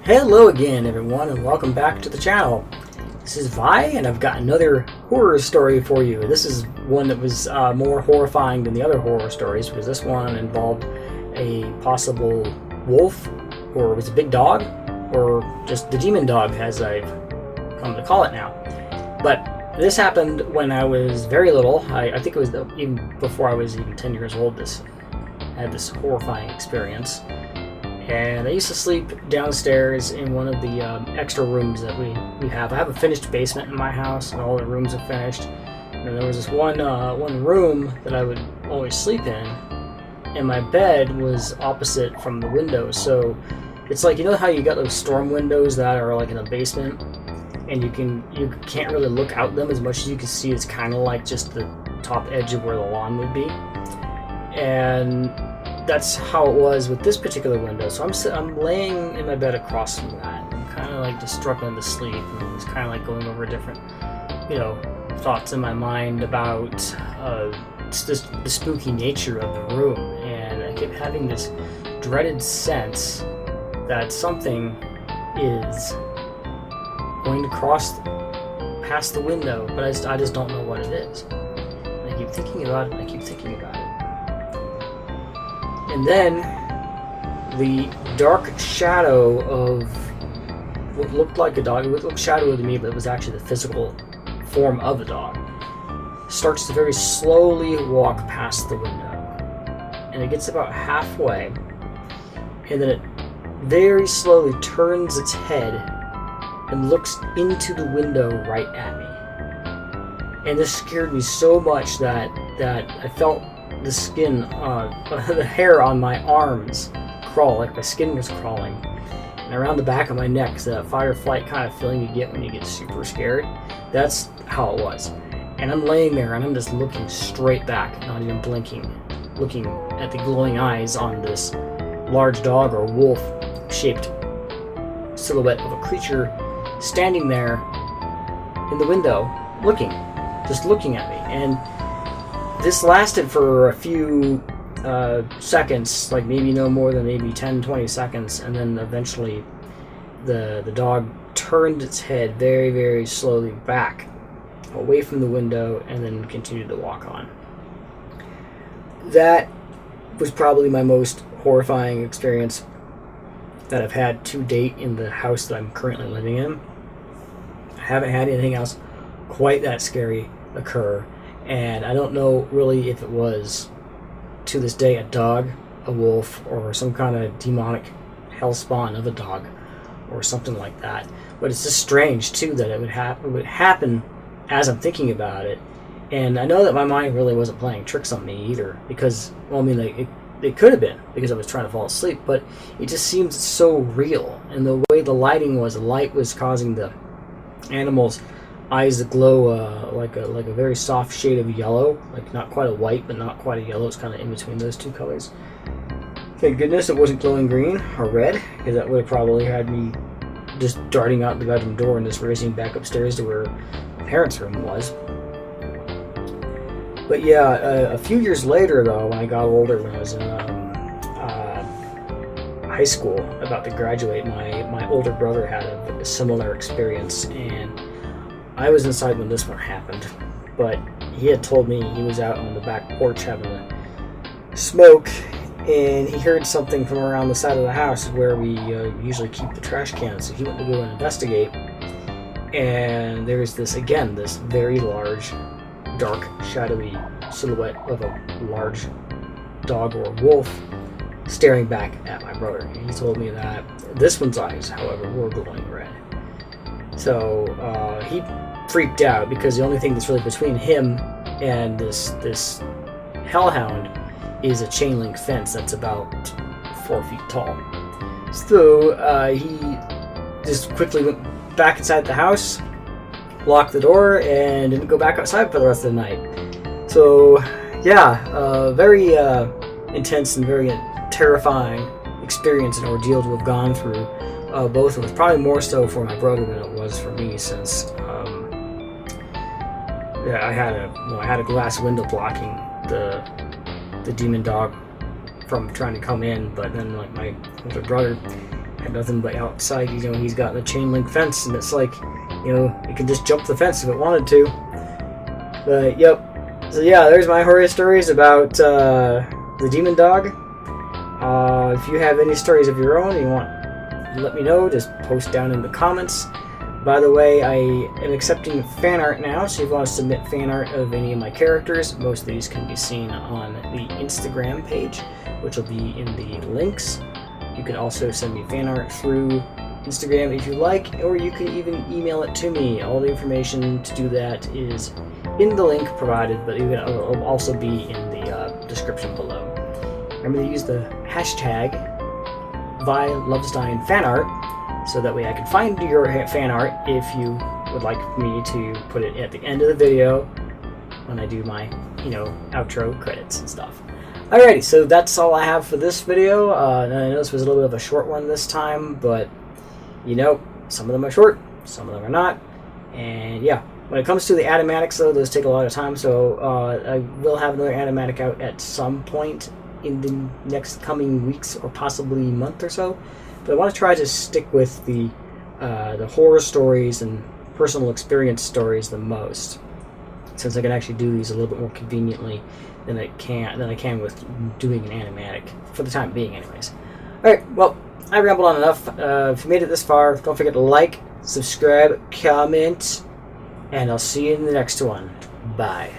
Hello again, everyone, and welcome back to the channel. This is Vi, and I've got another horror story for you. This is one that was more horrifying than the other horror stories, because this one involved a possible wolf, or it was a big dog, or just the demon dog, as I've come to call it now. But this happened when I was very little. I think it was even before I was even 10 years old. I had this horrifying experience. And I used to sleep downstairs in one of the extra rooms that we have. I have a finished basement in my house, and all the rooms are finished. And there was this one room that I would always sleep in, and my bed was opposite from the window. So it's like, you know how you got those storm windows that are like in a basement, and you can't really look out them as much as you can see. It's kind of like just the top edge of where the lawn would be, and that's how it was with this particular window. So I'm laying in my bed across from that. I'm kind of like just struggling to sleep, and it's kind of like going over different, thoughts in my mind about the spooky nature of the room. And I kept having this dreaded sense that something is going to cross past the window, but I just don't know what it is. And I keep thinking about it. And then the dark shadow of what looked like a dog, it looked shadowy to me, but it was actually the physical form of a dog, starts to very slowly walk past the window. And it gets about halfway, and then it very slowly turns its head and looks into the window right at me. And this scared me so much that I felt the skin, the hair on my arms crawl, like my skin was crawling, and around the back of my neck, so that fight or flight kind of feeling you get when you get super scared. That's how it was. And I'm laying there, and I'm just looking straight back, not even blinking, looking at the glowing eyes on this large dog or wolf-shaped silhouette of a creature standing there in the window, just looking at me. And this lasted for a few seconds, like maybe no more than maybe 10-20 seconds, and then eventually the dog turned its head very, very slowly back away from the window and then continued to walk on. That was probably my most horrifying experience that I've had to date in the house that I'm currently living in. I haven't had anything else quite that scary occur. And I don't know really if it was, to this day, a dog, a wolf, or some kind of demonic hellspawn of a dog, or something like that. But it's just strange, too, that it would happen as I'm thinking about it. And I know that my mind really wasn't playing tricks on me either, because, well, I mean, it could have been, because I was trying to fall asleep, but it just seems so real. And the way the lighting was, the light was causing the animals' eyes that glow like a very soft shade of yellow, like not quite a white but not quite a yellow. It's kind of in between those two colors. Thank goodness it wasn't glowing green or red, because that would have probably had me just darting out the bedroom door and just racing back upstairs to where my parents' room was. But yeah, a few years later though, when I got older, when I was in high school, about to graduate, my older brother had a similar experience, and I was inside when this one happened, but he had told me he was out on the back porch having a smoke, and he heard something from around the side of the house where we usually keep the trash cans. So he went to go and investigate, and there was this very large, dark, shadowy silhouette of a large dog or wolf staring back at my brother. And he told me that this one's eyes, however, were glowing red. So he freaked out, because the only thing that's really between him and this hellhound is a chain link fence that's about 4 feet tall. So he just quickly went back inside the house, locked the door, and didn't go back outside for the rest of the night. So yeah, very intense and very terrifying experience and ordeal to have gone through. Both of us, probably more so for my brother than it was for me, since I had a glass window blocking the demon dog from trying to come in. But then, like, my older brother, had nothing but outside. You know, he's got the chain link fence, and it's like, you know, it could just jump the fence if it wanted to. But yep. So yeah, there's my horror stories about the demon dog. If you have any stories of your own you want to let me know, just post down in the comments. By the way, I am accepting fan art now, so if you want to submit fan art of any of my characters, most of these can be seen on the Instagram page, which will be in the links. You can also send me fan art through Instagram if you like, or you can even email it to me. All the information to do that is in the link provided, but it will also be in the description below. Remember to use the hashtag ViLovesDyingFanArt, so that way I can find your fan art if you would like me to put it at the end of the video when I do my, you know, outro credits and stuff. Alrighty, so that's all I have for this video. I know this was a little bit of a short one this time, but you know, some of them are short, some of them are not, and yeah. When it comes to the animatics, though, those take a lot of time, so I will have another animatic out at some point in the next coming weeks or possibly month or so. But I want to try to stick with the horror stories and personal experience stories the most, since I can actually do these a little bit more conveniently than I can with doing an animatic, for the time being anyways. Alright, well, I rambled on enough. If you made it this far, don't forget to like, subscribe, comment, and I'll see you in the next one. Bye.